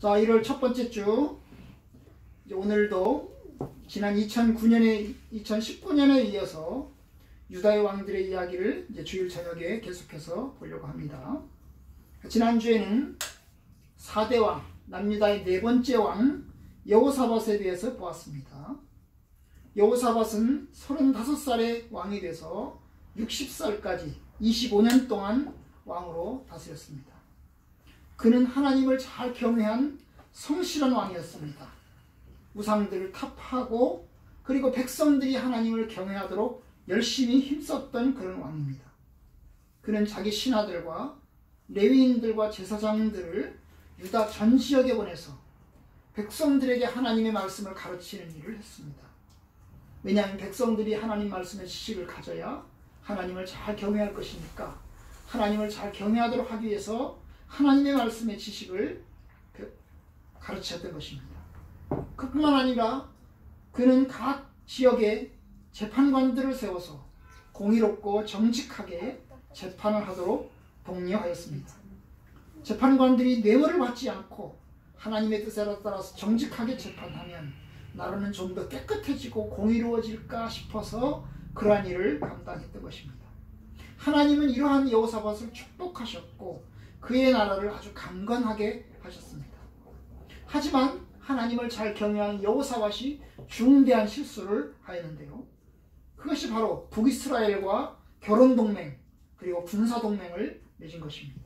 자, 1월 첫 번째 주, 이제 오늘도 지난 2019년에 이어서 유다의 왕들의 이야기를 이제 주일 저녁에 계속해서 보려고 합니다. 지난주에는 4대 왕, 남유다의 네 번째 왕 여호사밧에 대해서 보았습니다. 여호사밧은 35살의 왕이 돼서 60살까지 25년 동안 왕으로 다스렸습니다. 그는 하나님을 잘 경외한 성실한 왕이었습니다. 우상들을 타파하고 그리고 백성들이 하나님을 경외하도록 열심히 힘썼던 그런 왕입니다. 그는 자기 신하들과 레위인들과 제사장들을 유다 전 지역에 보내서 백성들에게 하나님의 말씀을 가르치는 일을 했습니다. 왜냐하면 백성들이 하나님 말씀의 지식을 가져야 하나님을 잘 경외할 것이니까 하나님을 잘 경외하도록 하기 위해서 하나님의 말씀의 지식을 가르쳤던 것입니다. 그뿐만 아니라 그는 각 지역에 재판관들을 세워서 공의롭고 정직하게 재판을 하도록 독려하였습니다. 재판관들이 뇌물을 받지 않고 하나님의 뜻에 따라서 정직하게 재판하면 나라는 좀 더 깨끗해지고 공의로워질까 싶어서 그러한 일을 감당했던 것입니다. 하나님은 이러한 여호사밧을 축복하셨고 그의 나라를 아주 강건하게 하셨습니다. 하지만 하나님을 잘 경외한 여호사밧이 중대한 실수를 하였는데요. 그것이 바로 북이스라엘과 결혼동맹 그리고 군사동맹을 맺은 것입니다.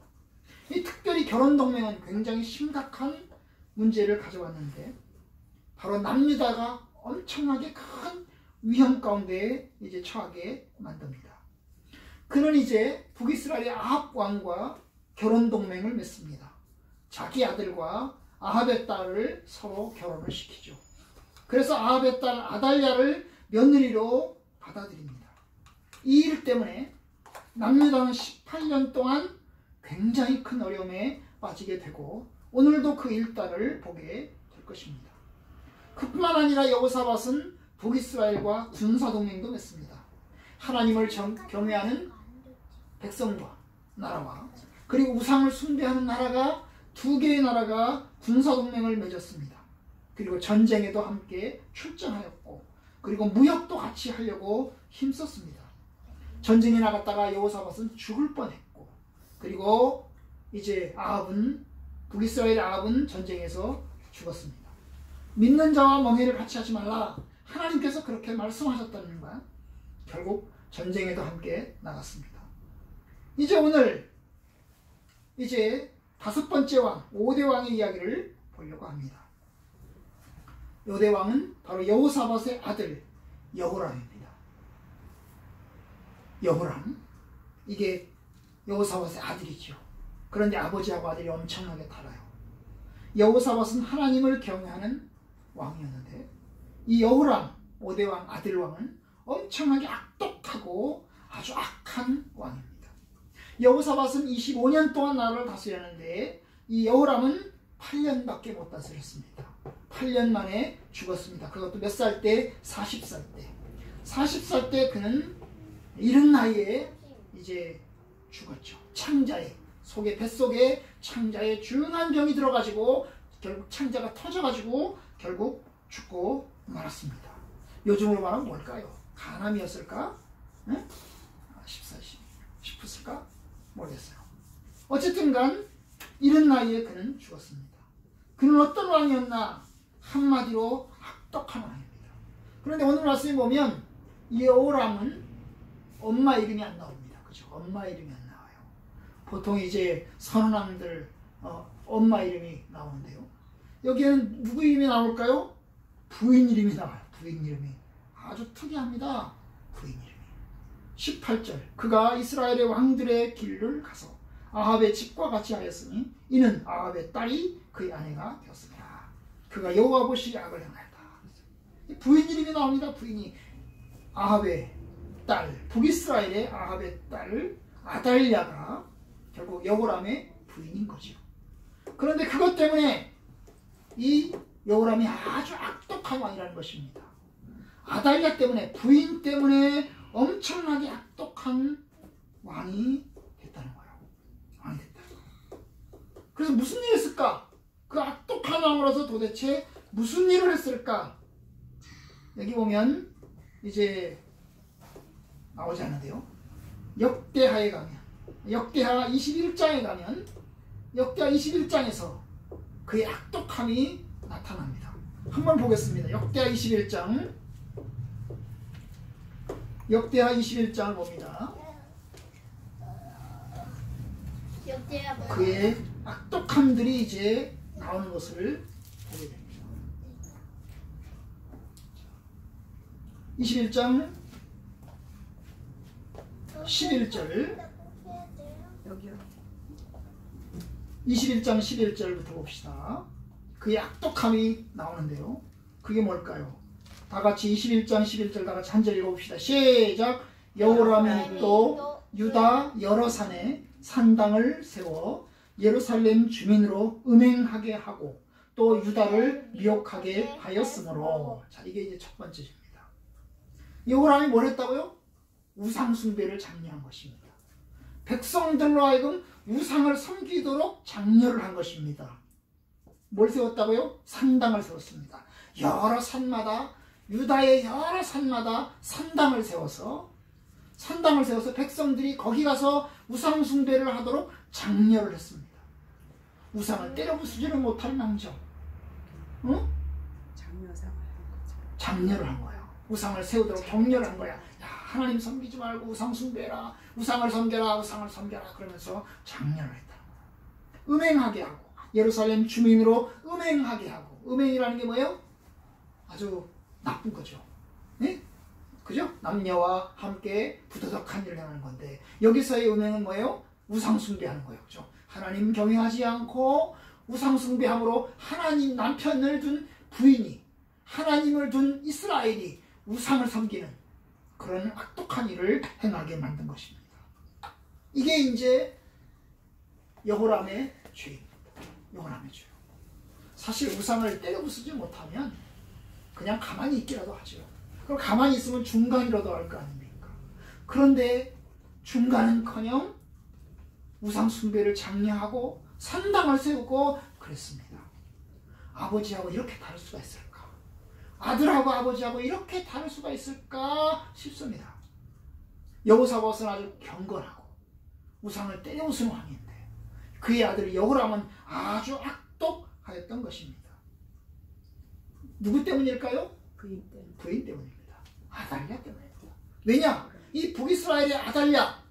이 특별히 결혼동맹은 굉장히 심각한 문제를 가져왔는데 바로 남유다가 엄청나게 큰 위험 가운데 이제 처하게 만듭니다. 그는 이제 북이스라엘의 아합 왕과 결혼동맹을 맺습니다. 자기 아들과 아합의 딸을 서로 결혼을 시키죠. 그래서 아합의 딸 아달랴를 며느리로 받아들입니다. 이 일 때문에 남유다는 18년 동안 굉장히 큰 어려움에 빠지게 되고 오늘도 그 일단을 보게 될 것입니다. 그뿐만 아니라 여호사밧은 북이스라엘과 군사동맹도 맺습니다. 하나님을 경외하는 백성과 나라와 그리고 우상을 숭배하는 나라가 두 개의 나라가 군사동맹을 맺었습니다. 그리고 전쟁에도 함께 출전하였고 그리고 무역도 같이 하려고 힘썼습니다. 전쟁에 나갔다가 여호사밧은 죽을 뻔했고 그리고 이제 북이스라엘 아합은 전쟁에서 죽었습니다. 믿는 자와 멍해를 같이 하지 말라. 하나님께서 그렇게 말씀하셨다는 거야. 결국 전쟁에도 함께 나갔습니다. 이제 오늘 다섯 번째 왕, 5대 왕의 이야기를 보려고 합니다. 5대 왕은 바로 여호사밧의 아들 여호람입니다. 여호람, 이게 여호사밧의 아들이죠. 그런데 아버지하고 아들이 엄청나게 달라요. 여호사밧은 하나님을 경외하는 왕이었는데 이 여호람, 5대 왕 아들 왕은 엄청나게 악독하고 아주 악한 왕입니다. 여호사밧은 25년 동안 나라를 다스렸는데 이 여호람은 8년밖에 못 다스렸습니다. 8년 만에 죽었습니다. 그것도 몇 살 때? 40살 때. 40살 때 그는 이른 나이에 이제 죽었죠. 창자에 뱃속에 창자에 중한 병이 들어가지고 결국 창자가 터져가지고 결국 죽고 말았습니다. 요즘으로 말하면 뭘까요? 간암이었을까? 네? 14싶었을까? 모르겠어요. 어쨌든 간 이른 나이에 그는 죽었습니다. 그는 어떤 왕이었나? 한마디로 악독한 왕입니다. 그런데 오늘 말씀에 보면 이 여호람은 엄마 이름이 안 나옵니다. 그죠? 엄마 이름이 안 나와요. 보통 이제 선왕들 엄마 이름이 나오는데요. 여기에는 누구 이름이 나올까요? 부인 이름이 나와요. 부인 이름이 아주 특이합니다. 부인 이름이 18절 그가 이스라엘의 왕들의 길을 가서 아합의 집과 같이 하였으니 이는 아합의 딸이 그의 아내가 되었습니다. 그가 여호와 보시기 악을 행하였다. 부인 이름이 나옵니다. 부인이 아합의 딸, 북이스라엘의 아합의 딸 아달랴가 결국 여호람의 부인인 거죠. 그런데 그것 때문에 이 여호람이 아주 악독한 왕이라는 것입니다. 아달랴 때문에, 부인 때문에 엄청나게 악독한 왕이 됐다는 거예요. 왕이 됐다. 그래서 무슨 일이 있을까? 그 악독한 나타남으로써 도대체 무슨 일을 했을까? 여기 보면 이제 나오지 않는데요. 역대하에 가면, 역대하 21장에 가면 역대하 21장에서 그의 악독함이 나타납니다. 한번 보겠습니다. 역대하 21장, 역대하 21장을 봅니다. 그의 악독함들이 이제 나오는 것을 보게 됩니다. 21장 11절, 21장 11절부터 봅시다. 그의 악독함이 나오는데요. 그게 뭘까요? 다 같이 21장 11절 다 같이 한 절 읽어봅시다. 시작. 여호람이 또 유다 여러 산에 산당을 세워 예루살렘 주민으로 음행하게 하고 또 유다를 미혹하게 하였으므로. 자, 이게 이제 첫 번째입니다. 여호람이 뭘 했다고요? 우상 숭배를 장려한 것입니다. 백성들로 하여금 우상을 섬기도록 장려를 한 것입니다. 뭘 세웠다고요? 산당을 세웠습니다. 여러 산마다, 유다의 여러 산마다 산당을 세워서 백성들이 거기 가서 우상 숭배를 하도록 장려를 했습니다. 우상을 때려 부수지는 못할 망정, 응? 장려를 한 거야. 우상을 세우도록 격려를 한 거야. 야, 하나님 섬기지 말고 우상 숭배해라, 우상을 섬겨라, 우상을 섬겨라, 그러면서 장려를 했다. 음행하게 하고, 예루살렘 주민으로 음행하게 하고. 음행이라는 게 뭐예요? 아주 나쁜 거죠. 네? 그죠? 남녀와 함께 부도덕한 일을 하는 건데, 여기서의 음행은 뭐예요? 우상 숭배하는 거예요. 그죠? 하나님 경외하지 않고 우상 숭배함으로 하나님 남편을 둔 부인이, 하나님을 둔 이스라엘이 우상을 섬기는 그런 악독한 일을 행하게 만든 것입니다. 이게 이제 여호람의 죄입니다. 여호람의 죄. 사실 우상을 때려 부수지 못하면 그냥 가만히 있기라도 하죠. 그럼 가만히 있으면 중간이라도 할 거 아닙니까? 그런데 중간은커녕 우상 숭배를 장려하고 산당을 세우고 그랬습니다. 아버지하고 이렇게 다를 수가 있을까? 아들하고 아버지하고 이렇게 다를 수가 있을까 싶습니다. 여호사밧은 아주 경건하고 우상을 때려 부수는 왕인데 그의 아들 여호람은 아주 악독하였던 것입니다. 누구 때문일까요? 부인 때문입니다. 아달랴 때문입니다. 왜냐? 이 북이스라엘의 아달랴,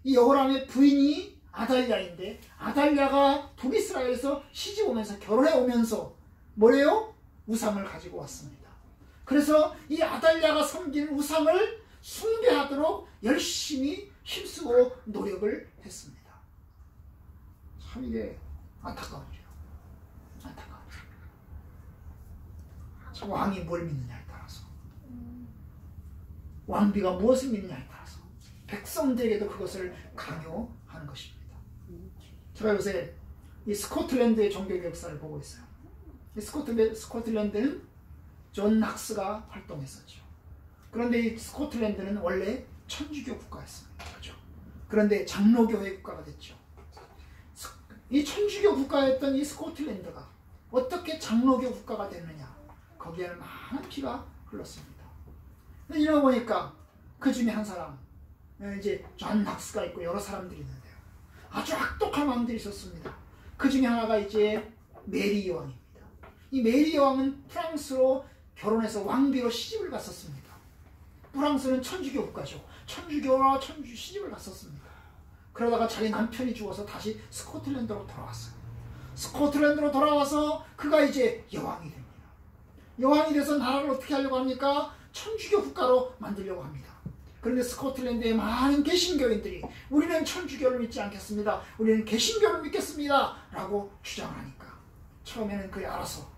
이 여호람의 부인이 아달랴인데, 아달랴가 북이스라엘에서 시집 오면서, 결혼해 오면서 뭐래요? 우상을 가지고 왔습니다. 그래서 이 아달랴가 섬기는 우상을 숭배하도록 열심히 힘쓰고 노력을 했습니다. 참 이게 안타까운 일이에요. 안타까운 일. 왕이 뭘 믿느냐에 따라서, 왕비가 무엇을 믿느냐에 따라서 백성들에게도 그것을 강요하는 것입니다. 제가 요새 이 스코틀랜드의 종교 역사를 보고 있어요. 이 스코틀랜드는 존 낙스가 활동했었죠. 그런데 이 스코틀랜드는 원래 천주교 국가였습니다. 그렇죠? 그런데 장로교회 국가가 됐죠. 이 천주교 국가였던 이 스코틀랜드가 어떻게 장로교 국가가 됐느냐? 거기에는 많은 피가 흘렀습니다. 이러고 보니까 그 중에 한 사람, 이제 존 낙스가 있고 여러 사람들이 있는데요. 아주 악독한 왕들이 있었습니다. 그 중에 하나가 이제 메리 여왕입니다. 이 메리 여왕은 프랑스로 결혼해서 왕비로 시집을 갔었습니다. 프랑스는 천주교 국가죠. 천주교와 천주 시집을 갔었습니다. 그러다가 자기 남편이 죽어서 다시 스코틀랜드로 돌아왔어요. 스코틀랜드로 돌아와서 그가 이제 여왕이 됩니다. 여왕이 돼서 나라를 어떻게 하려고 합니까? 천주교 국가로 만들려고 합니다. 그런데 스코틀랜드의 많은 개신교인들이 우리는 천주교를 믿지 않겠습니다. 우리는 개신교를 믿겠습니다. 라고 주장하니까 처음에는 그게 알아서,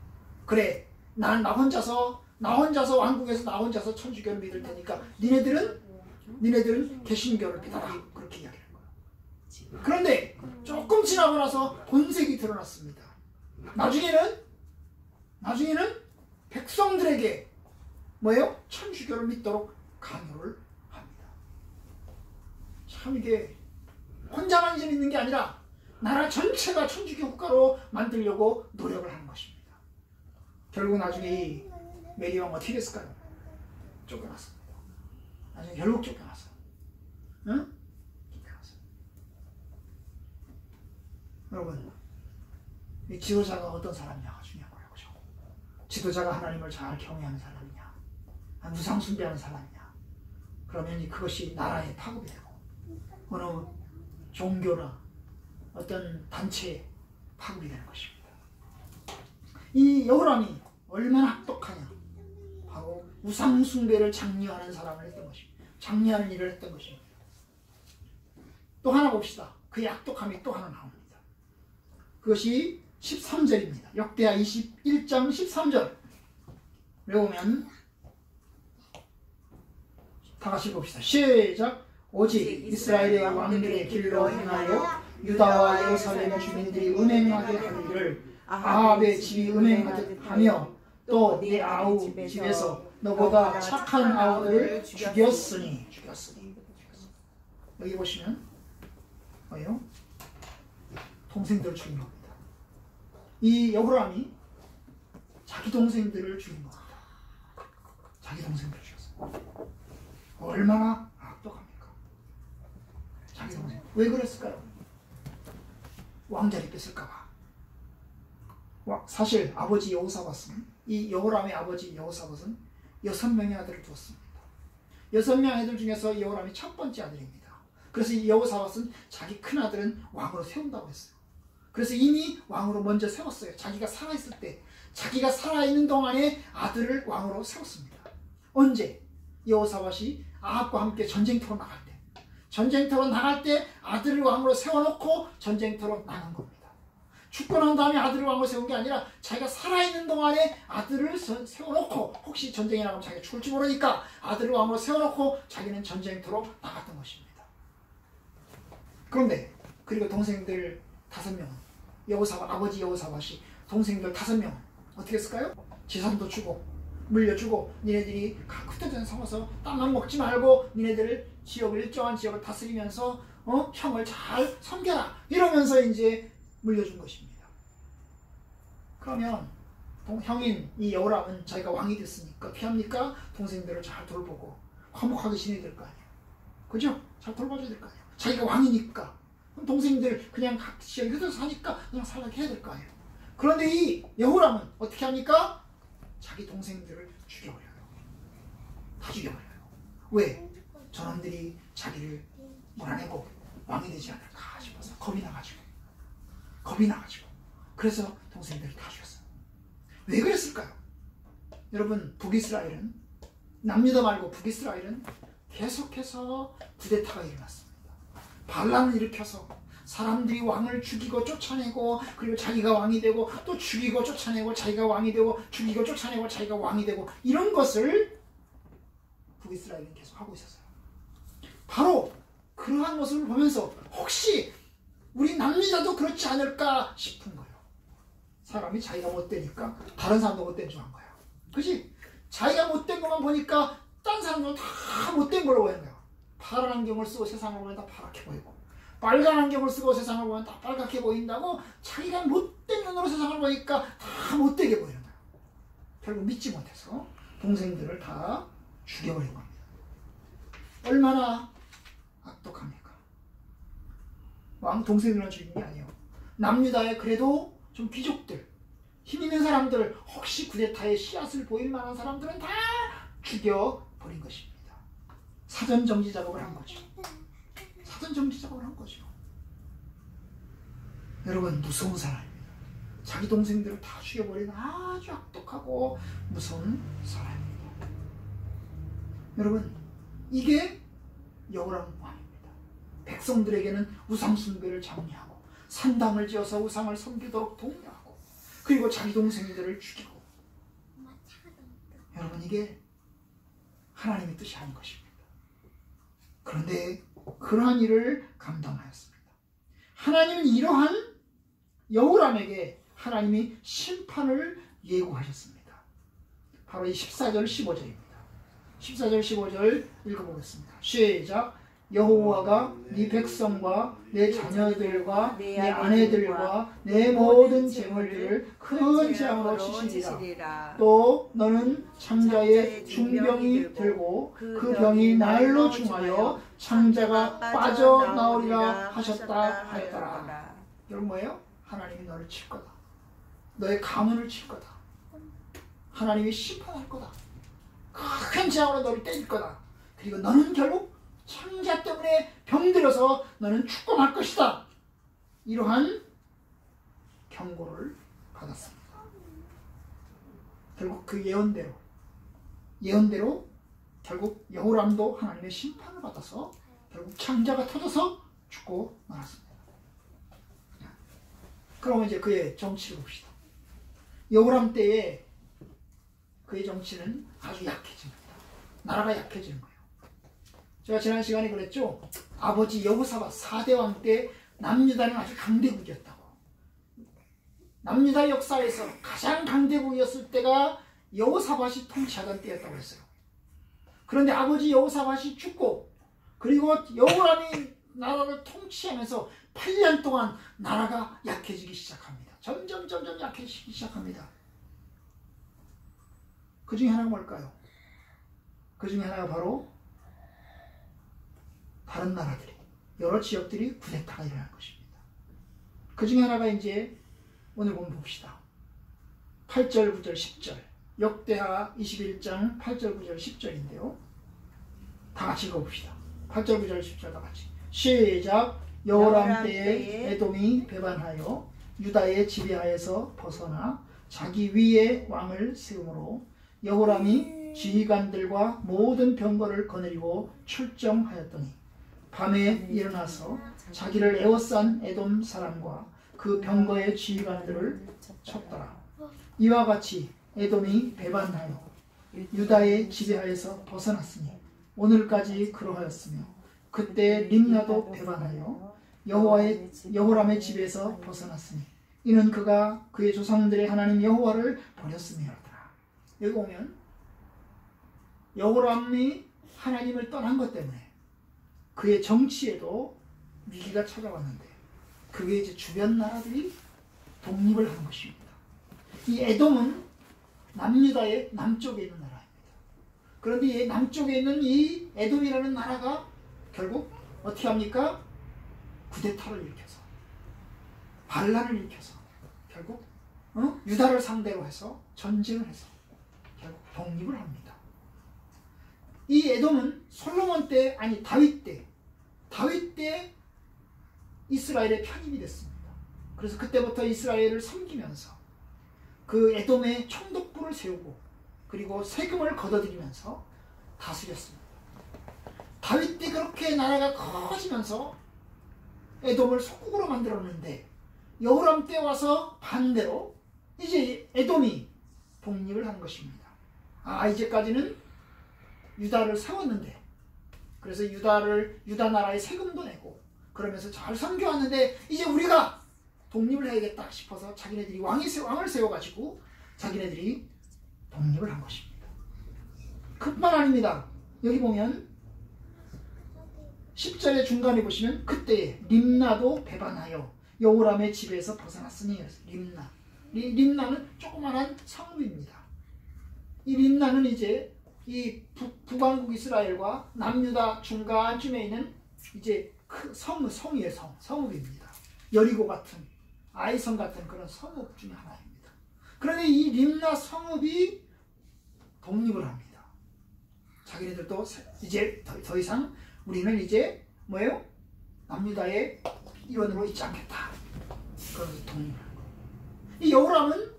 그래, 나 혼자서 왕국에서 나 혼자서 천주교를 믿을 테니까 니네들은 개신교를 믿어라. 그렇게 이야기하는 거예요. 그런데 조금 지나고 나서 본색이 드러났습니다. 나중에는 백성들에게 뭐예요? 천주교를 믿도록 강요를 합니다. 참 이게 혼자만 이제 믿는 게 아니라 나라 전체가 천주교 국가로 만들려고 노력을 하는 것입니다. 결국 나중에 이 메리왕 어떻게 됐을까요? 쫓겨났습니다. 나중에 결국 쫓겨났어요. 응? 쫓겨났어요. 여러분, 이 지도자가 어떤 사람이냐가 중요한 거예요. 그죠? 지도자가 하나님을 잘 경외하는 사람이냐, 무상 숭배하는 사람이냐, 그러면 그것이 나라에 파급이 되고 어느 종교나 어떤 단체에 파급이 되는 것입니다. 이 여호람이 얼마나 악독하냐, 바로 우상 숭배를 장려하는 사람을 했던 것입니다. 장려하는 일을 했던 것입니다. 또 하나 봅시다. 그의 악독함이 또 하나 나옵니다. 그것이 13절입니다. 역대하 21장 13절 외우면 다 같이 봅시다. 시작. 오직 이스라엘의 왕들의 길로 행하여 유다와 예루살렘의 주민들이 음행하게 하기를 아합의 집이 음행하듯 하며 또 네 아우 집에서 너보다 착한 아우들을 죽였으니. 여기 보시면 뭐예요? 동생들을 죽인 겁니다. 이 여호람이 자기 동생들을 죽인 겁니다. 자기 동생들을 죽였어요. 얼마나 악독합니까? 자기 동생. 왜 그랬을까요? 왕자리 뺏을까봐. 사실 아버지 여호사밧은, 이 여호람의 아버지 여호사밧은 6명의 아들을 두었습니다. 6명의 아들 중에서 여호람이 첫 번째 아들입니다. 그래서 이 여호사밧은 자기 큰아들은 왕으로 세운다고 했어요. 그래서 이미 왕으로 먼저 세웠어요. 자기가 살아있을 때, 자기가 살아있는 동안에 아들을 왕으로 세웠습니다. 언제? 여호사밧이 아합과 함께 전쟁터로 나갈 때, 전쟁터로 나갈 때 아들을 왕으로 세워놓고 전쟁터로 나간 겁니다. 죽고 난 다음에 아들을 왕으로 세운 게 아니라 자기가 살아있는 동안에 아들을 세워놓고, 혹시 전쟁에 나가면 자기가 죽을지 모르니까 아들을 왕으로 세워놓고 자기는 전쟁터로 나갔던 것입니다. 그런데 그리고 동생들 5명은, 여호사밧, 아버지 여호사밧이 동생들 5명은 어떻게 했을까요? 재산도 주고 물려주고, 니네들이 흩어져 살아서 땅만 먹지 말고 니네들 지역을, 일정한 지역을 다스리면서 형을 잘 섬겨라, 이러면서 이제 물려준 것입니다. 그러면 형인 이 여호람은 자기가 왕이 됐으니까 어떻게 합니까? 동생들을 잘 돌보고 화목하게 지내야 될 거 아니에요. 그죠? 잘 돌봐줘야 될 거 아니에요. 자기가 왕이니까. 그럼 동생들 그냥 각 지역에 흩어져 사니까 그냥 살게 해야 될 거 아니에요. 그런데 이 여호람은 어떻게 합니까? 자기 동생들을 죽여버려요. 다 죽여버려요. 왜? 저놈들이 자기를 몰아내고 왕이 되지 않을까 싶어서 겁이 나가지고. 그래서 동생들을 다 죽였어요. 왜 그랬을까요? 여러분, 북이스라엘은, 남유다 말고 북이스라엘은 계속해서 쿠데타가 일어났습니다. 반란을 일으켜서 사람들이 왕을 죽이고 쫓아내고, 그리고 자기가 왕이 되고 또 죽이고 쫓아내고, 자기가 왕이 되고 죽이고 쫓아내고 자기가 왕이 되고, 이런 것을 북이스라엘은 계속 하고 있었어요. 바로 그러한 모습을 보면서 혹시 우리 남유다도 그렇지 않을까 싶은 거예요. 사람이 자기가 못되니까 다른 사람도 못된 줄 안 거예요. 그치? 자기가 못된 것만 보니까 딴 사람들은 다 못된 걸로 보이는 거예요. 파란 안경을 쓰고 세상을 보면 다 파랗게 보이고, 빨간 안경을 쓰고 세상을 보면 다 빨갛게 보인다고 자기가 못된 눈으로 세상을 보니까 다 못되게 보이는 거예요. 결국 믿지 못해서 동생들을 다 죽여버린 겁니다. 얼마나 악독합니까? 왕 동생들만 죽인 게 아니에요. 남유다에 그래도 좀 귀족들, 힘 있는 사람들, 혹시 쿠데타의 씨앗을 보일 만한 사람들은 다 죽여버린 것입니다. 사전 정지 작업을 한 거죠. 여러분, 무서운 사람입니다. 자기 동생들을 다 죽여버린 아주 악독하고 무서운 사람입니다. 여러분, 이게 여호람 왕입니다. 백성들에게는 우상 숭배를 장려하고 산당을 지어서 우상을 섬기도록 독려하고, 그리고 자기 동생들을 죽이고. 여러분, 이게 하나님의 뜻이 아닌 것입니다. 그런데 그러한 일을 감당하였습니다. 하나님은 이러한 여호람에게 하나님이 심판을 예고하셨습니다. 바로 이 14절 15절입니다. 14절 15절 읽어보겠습니다. 시작. 여호와가 네 백성과 내 자녀들과 내 아내들과 내 모든 재물들을 큰 재앙으로 치시리라. 또 너는 창자의 중병이 들고 그 병이 날로 중하여 창자가 빠져나오리라 하셨다 하였더라. 여러분 뭐예요? 하나님이 너를 칠 거다. 너의 가문을 칠 거다. 하나님이 심판할 거다. 큰 재앙으로 너를 때릴 거다. 그리고 너는 결국 창자 때문에 병들어서 너는 죽고 말 것이다. 이러한 경고를 받았습니다. 결국 그 예언대로 결국 여호람도 하나님의 심판을 받아서 결국 창자가 터져서 죽고 말았습니다. 그러면 이제 그의 정치를 봅시다. 여호람 때에 그의 정치는 아주 약해집니다. 나라가 약해지는 거예요. 제가 지난 시간에 그랬죠. 아버지 여호사밧 4대 왕 때 남유다는 아주 강대국이었다고. 남유다 역사에서 가장 강대국이었을 때가 여호사밧이 통치하던 때였다고 했어요. 그런데 아버지 여호사밧이 죽고 그리고 여호람이 나라를 통치하면서 8년 동안 나라가 약해지기 시작합니다. 점점 약해지기 시작합니다. 그 중에 하나가 뭘까요? 그 중에 하나가 바로 다른 나라들이, 여러 지역들이 쿠데타가 일어날 것입니다. 그 중에 하나가 이제 오늘 본문 봅시다. 8절, 9절, 10절. 역대하 21장 8절, 9절, 10절인데요. 다 같이 읽어봅시다. 8절, 9절, 10절 다 같이. 시작. 여호람 때에 에돔이 배반하여 유다의 지배하에서 벗어나 자기 위에 왕을 세우므로 여호람이 지휘관들과 모든 병거를 거느리고 출정하였더니 밤에 일어나서 자기를 에워싼 에돔 사람과 그 병거의 지휘관들을 쳤더라. 이와 같이 에돔이 배반하여 유다의 지배하에서 벗어났으니 오늘까지 그러하였으며 그때 림나도 배반하여 여호람의 집에서 벗어났으니 이는 그가 그의 조상들의 하나님 여호와를 버렸음이었더라. 여기 보면 여호람이 하나님을 떠난 것 때문에 그의 정치에도 위기가 찾아왔는데 그게 이제 주변 나라들이 독립을 하는 것입니다. 이 에돔은 남유다의 남쪽에 있는 나라입니다. 그런데 이 남쪽에 있는 이 에돔이라는 나라가 결국 어떻게 합니까? 쿠데타를 일으켜서 반란을 일으켜서 결국 유다를 상대로 해서 전쟁을 해서 결국 독립을 합니다. 이 에돔은 솔로몬 때, 아니 다윗 때 이스라엘의 편입이 됐습니다. 그래서 그때부터 이스라엘을 섬기면서 그 에돔의 총독부를 세우고 그리고 세금을 걷어들이면서 다스렸습니다. 다윗 때 그렇게 나라가 커지면서 에돔을 속국으로 만들었는데 여호람 때 와서 반대로 이제 에돔이 독립을 한 것입니다. 이제까지는 유다를 세웠는데 그래서 유다 나라의 세금도 내고 그러면서 잘 섬겨왔는데 이제 우리가 독립을 해야겠다 싶어서 자기네들이 왕을 세워가지고 자기네들이 독립을 한 것입니다. 그뿐만 아닙니다. 여기 보면 10절의 중간에 보시면 그때에 림나도 배반하여 여호람의 집에서 벗어났으니 림나는 조그만한 성읍입니다. 이 림나는 이제 이 북왕국 이스라엘과 남유다 중간쯤에 있는 이제 성이에요. 성읍입니다. 여리고 같은 아이성 같은 그런 성읍 중에 하나입니다. 그런데 이 림나 성읍이 독립을 합니다. 자기네들도 이제 더 이상 우리는 이제 뭐예요? 남유다의 일원으로 있지 않겠다. 그러면서 독립을 한 거예요. 이 여호람은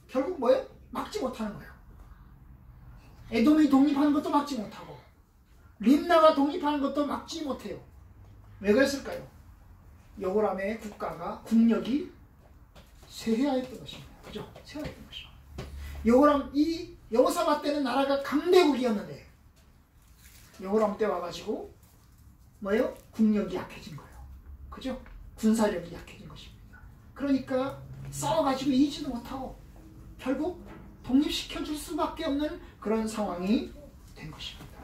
결국 뭐예요? 막지 못하는 거예요. 에돔이 독립하는 것도 막지 못하고 림나가 독립하는 것도 막지 못해요. 왜 그랬을까요? 여호람의 국력이 쇠퇴하였던 것입니다. 그죠? 쇠퇴하였던 것입니다. 여호사밧 때는 나라가 강대국이었는데 여호람 때 와가지고 뭐예요? 국력이 약해진 거예요. 그죠? 군사력이 약해진 것입니다. 그러니까 싸워가지고 이기지도 못하고 결국 독립시켜줄 수밖에 없는 그런 상황이 된 것입니다.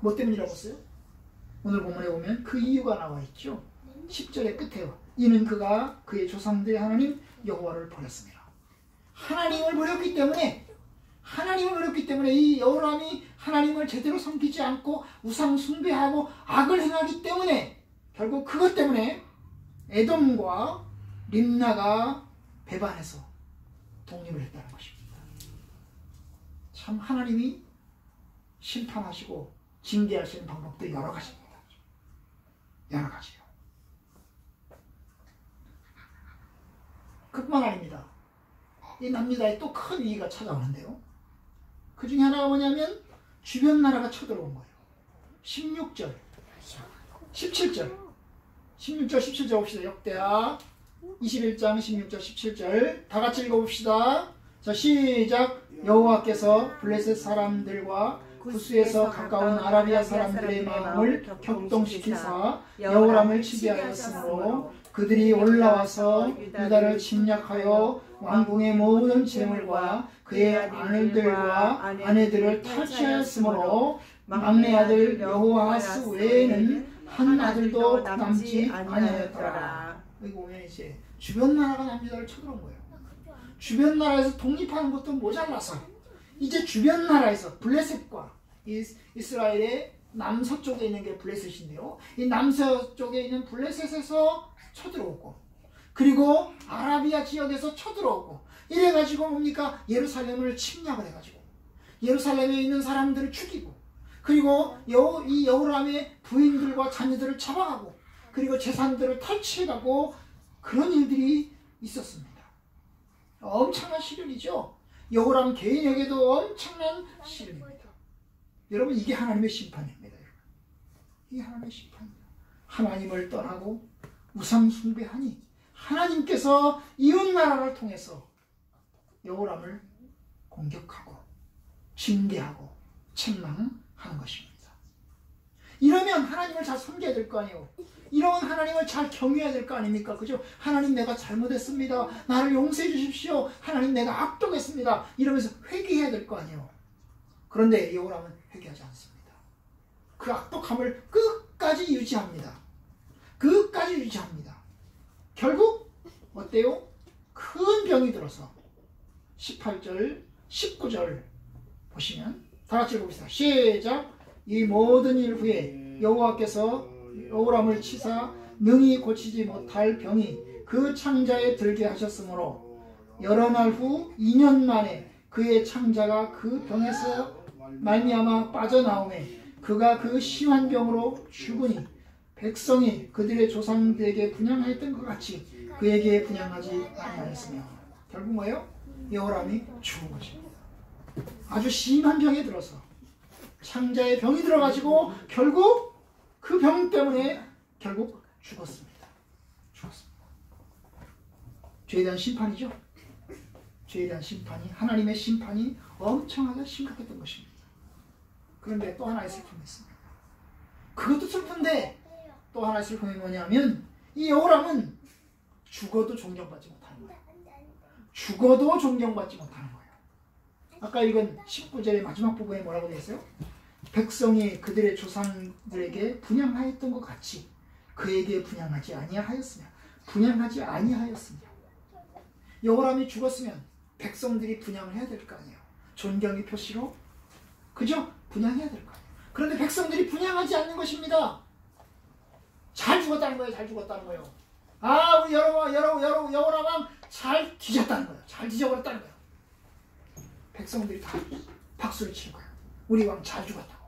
뭐 때문이라고 했어요? 오늘 본문에 보면 그 이유가 나와 있죠. 10절의 끝에요. 이는 그가 그의 조상들의 하나님 여호와를 버렸습니다. 하나님을 버렸기 때문에 이 여호람이 하나님을 제대로 섬기지 않고 우상 숭배하고 악을 행하기 때문에 결국 그것 때문에 에돔과 림나가 배반해서 독립을 했다는 것입니다. 참 하나님이 심판하시고 징계하시는 방법도 여러 가지입니다. 여러 가지요. 그뿐만 아닙니다. 이 남유다에 또 큰 위기가 찾아오는데요. 그 중에 하나가 뭐냐면 주변 나라가 쳐들어온 거예요. 16절, 17절. 16절, 17절 봅시다. 역대하 21장 16절, 17절. 다 같이 읽어봅시다. 자, 시작. 여호와께서 블레셋 사람들과 구스에서 가까운 아라비아 사람들의 마음을 격동시키사 여호람을 치게 하였으므로 그들이 올라와서 유다를 침략하여 왕궁의 모든 재물과 그의 아들들과 아내들을 탈취하였으므로 막내 아들 여호아하스 외에는 한 아들도 남지 아니하였더라. 여기 보면 이제 주변 나라가 남유다를 쳐들어온 거예요. 주변 나라에서 독립하는 것도 모자라서 이제 주변 나라에서 블레셋과 이스라엘의 남서쪽에 있는 게 블레셋인데요. 이 남서쪽에 있는 블레셋에서 쳐들어오고 그리고 아라비아 지역에서 쳐들어오고 이래가지고 뭡니까? 예루살렘을 침략을 해가지고 예루살렘에 있는 사람들을 죽이고 그리고 이 여호람의 부인들과 자녀들을 잡아가고 그리고 재산들을 탈취해가고 그런 일들이 있었습니다. 엄청난 시련이죠. 여호람 개인에게도 엄청난 시련입니다. 여러분 이게 하나님의 심판입니다. 이게 하나님의 심판입니다. 하나님을 떠나고 우상 숭배하니 하나님께서 이웃 나라를 통해서 여호람을 공격하고 징계하고 책망하는 것입니다. 이러면 하나님을 잘 섬겨야 될 거 아니에요. 이런 하나님을 잘 경외해야 될 거 아닙니까? 그죠? 하나님 내가 잘못했습니다. 나를 용서해 주십시오. 하나님 내가 악독했습니다. 이러면서 회개해야 될 거 아니에요. 그런데 여호람은 회개하지 않습니다. 그 악독함을 끝까지 유지합니다. 끝까지 유지합니다. 결국 어때요? 큰 병이 들어서 18절, 19절 보시면 다 같이 읽어봅시다. 시작! 이 모든 일 후에 여호와께서 여호람을 치사 능히 고치지 못할 병이 그 창자에 들게 하셨으므로 여러 날 후 2년 만에 그의 창자가 그 병에서 말미암아 빠져나오매 그가 그 심한 병으로 죽으니 백성이 그들의 조상들에게 분향하였던 것 같이 그에게 분향하지 아니하였으며 결국 뭐예요? 여호람이 죽은 것입니다. 아주 심한 병에 들어서 창자에 병이 들어가지고 결국 그 병 때문에 결국 죽었습니다. 죄에 대한 심판이죠. 죄에 대한 심판이 하나님의 심판이 엄청나게 심각했던 것입니다. 그런데 또 하나의 슬픔이 있습니다. 그것도 슬픈데 또 하나의 슬픔이 뭐냐면 이 여호람은 죽어도 존경받지 못하는 거예요. 죽어도 존경받지 못하는 거예요. 아까 읽은 19절의 마지막 부분에 뭐라고 되어 있어요? 백성이 그들의 조상들에게 분향하였던 것 같이 그에게 분향하지 아니하였으며 여호람이 죽었으면 백성들이 분향을 해야 될 거 아니에요. 존경의 표시로 그죠? 분향해야 될 거 아니에요. 그런데 백성들이 분향하지 않는 것입니다. 잘 죽었다는 거예요. 잘 죽었다는 거예요. 아, 우리 여호람 왕 잘 뒤졌다는 거예요. 잘 뒤져버렸다는 거예요. 백성들이 다 박수를 치는 거예요. 우리 왕 잘 죽었다고.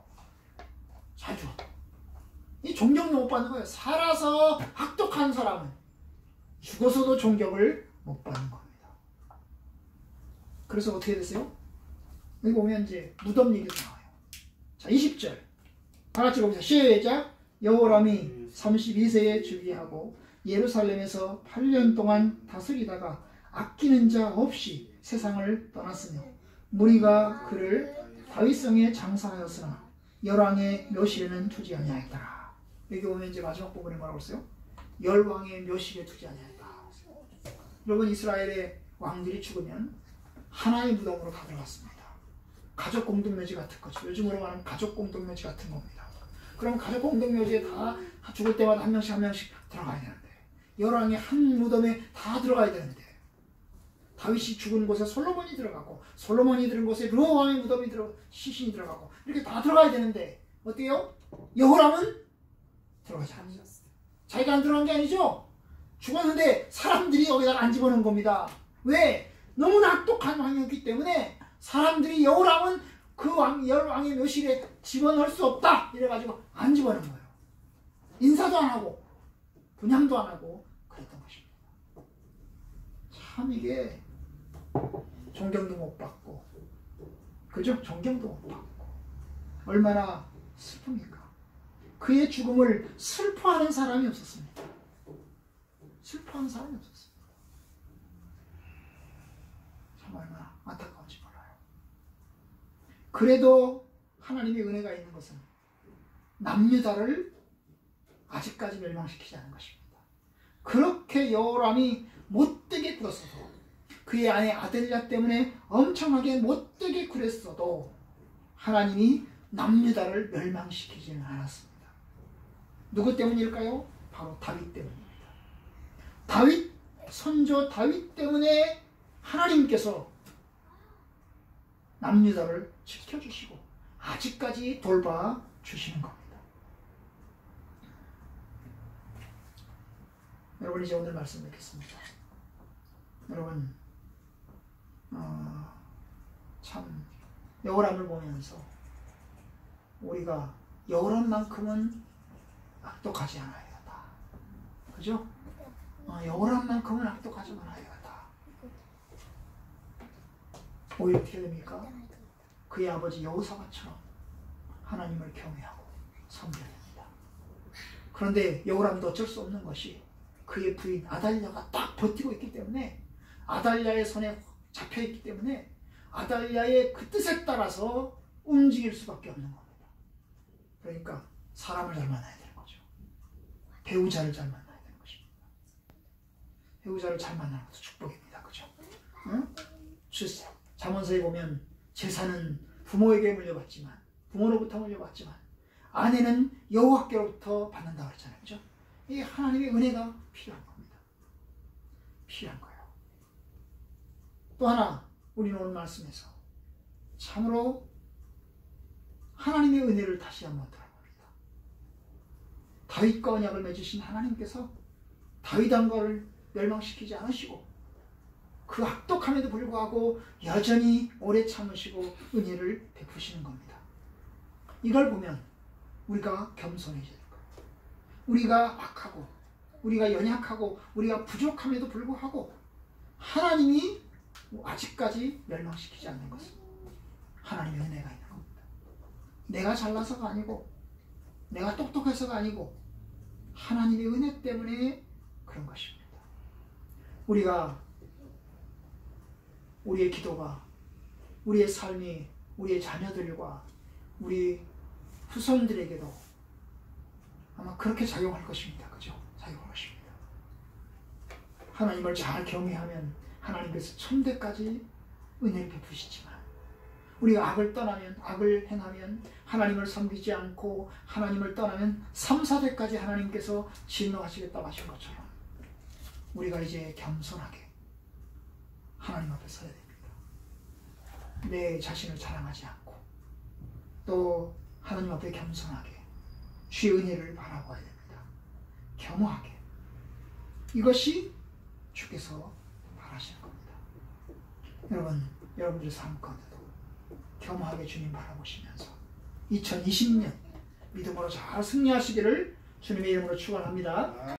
잘 죽었다고. 이 존경도 못 받는 거예요. 살아서 악독한 사람은 죽어서도 존경을 못 받는 겁니다. 그래서 어떻게 됐어요? 여기 보면 이제 무덤 얘기가 나와요. 자, 20절. 다 같이 읽어보세요. 시작! 여호람이 32세에 즉위하고 예루살렘에서 8년 동안 다스리다가 아끼는 자 없이 세상을 떠났으며 무리가 그를 다윗성에 장사하였으나 열왕의 묘실에는 두지 아니하였더라. 여기 보면 이제 마지막 부분에 뭐라고 했어요? 열왕의 묘실에 두지 아니하였다. 여러분 이스라엘의 왕들이 죽으면 하나의 무덤으로 다 들어갔습니다. 가족 공동묘지 같은 거죠. 요즘으로 말하면 가족 공동묘지 같은 겁니다. 그럼 가족 공동묘지에 다 죽을 때마다 한 명씩 들어가야 되는데 열왕이 한 무덤에 다 들어가야 되는데 다윗이 죽은 곳에 솔로몬이 들어가고 솔로몬이 들은 곳에 르호보암의 무덤이 시신이 들어가고 이렇게 다 들어가야 되는데 어때요? 여호람은 들어가지 않았어요. 자기가 안 들어간 게 아니죠. 죽었는데 사람들이 여기다가 안 집어넣은 겁니다. 왜? 너무나 악독한 왕이었기 때문에 사람들이 여호람은 그 열왕의 묘실에 집어넣을 수 없다 이래가지고 안 집어넣은 거예요. 인사도 안 하고 분향도 안 하고 그랬던 것입니다. 참 이게 존경도 못 받고 그죠? 존경도 못 받고 얼마나 슬픕니까? 그의 죽음을 슬퍼하는 사람이 없었습니다. 슬퍼하는 사람이 없었습니다. 참 얼마나 안타까운지 몰라요. 그래도 하나님의 은혜가 있는 것은 남유다를 아직까지 멸망시키지 않은 것입니다. 그렇게 여호람이 못되게 굴었어도 그의 아내 아델랴 때문에 엄청나게 못되게 굴었어도 하나님이 남유다를 멸망시키지는 않았습니다. 누구 때문일까요? 바로 다윗 때문입니다. 다윗 선조 다윗 때문에 하나님께서 남유다를 지켜주시고 아직까지 돌봐주시는 겁니다. 여러분 이제 오늘 말씀 뵙겠습니다. 여러분 참 여호람을 보면서 우리가 여호람만큼은 악독하지 않아야겠다. 그죠? 여호람만큼은 악독하지 않아야겠다. 오히려 어떻게 됩니까? 그의 아버지 여호사밧처럼 하나님을 경외하고 섬겨야 됩니다. 그런데 여호람도 어쩔 수 없는 것이 그의 부인 아달랴가 딱 버티고 있기 때문에 아달랴의 손에 잡혀있기 때문에 아달랴의 그 뜻에 따라서 움직일 수밖에 없는 겁니다. 그러니까 사람을 잘 만나야 되는 거죠. 배우자를 잘 만나야 되는 것입니다. 배우자를 잘 만나는 것도 축복입니다. 그죠? 응? 잠언서에 보면 제사는 부모에게 물려받지만 부모로부터 물려받지만 아내는 여호와께로부터 받는다고 그랬잖아요. 그죠? 이게 하나님의 은혜가 필요한 겁니다. 필요한 거예요. 또 하나 우리는 오늘 말씀에서 참으로 하나님의 은혜를 다시 한번 들어봅니다. 다윗과 언약을 맺으신 하나님께서 다윗 왕가를 멸망시키지 않으시고 그 악독함에도 불구하고 여전히 오래 참으시고 은혜를 베푸시는 겁니다. 이걸 보면 우리가 겸손해져야 될 거예요. 우리가 악하고 우리가 연약하고 우리가 부족함에도 불구하고 하나님이 아직까지 멸망시키지 않는 것은 하나님의 은혜가 있는 겁니다. 내가 잘나서가 아니고 내가 똑똑해서가 아니고 하나님의 은혜 때문에 그런 것입니다. 우리가 우리의 기도가 우리의 삶이 우리의 자녀들과 우리 후손들에게도 아마 그렇게 작용할 것입니다. 그죠? 작용할 것입니다. 하나님을 잘 경외하면 하나님께서 천대까지 은혜를 베푸시지만 우리가 악을 떠나면 악을 행하면 하나님을 섬기지 않고 하나님을 떠나면 3, 4대까지 하나님께서 진노하시겠다고 하신 것처럼 우리가 이제 겸손하게 하나님 앞에 서야 됩니다. 내 자신을 자랑하지 않고 또 하나님 앞에 겸손하게 주의 은혜를 바라봐야 됩니다. 겸허하게. 이것이 주께서 바라시는 겁니다. 여러분, 여러분들의 삶 가운데도 겸허하게 주님 바라보시면서 2020년 믿음으로 잘 승리하시기를 주님의 이름으로 축원합니다.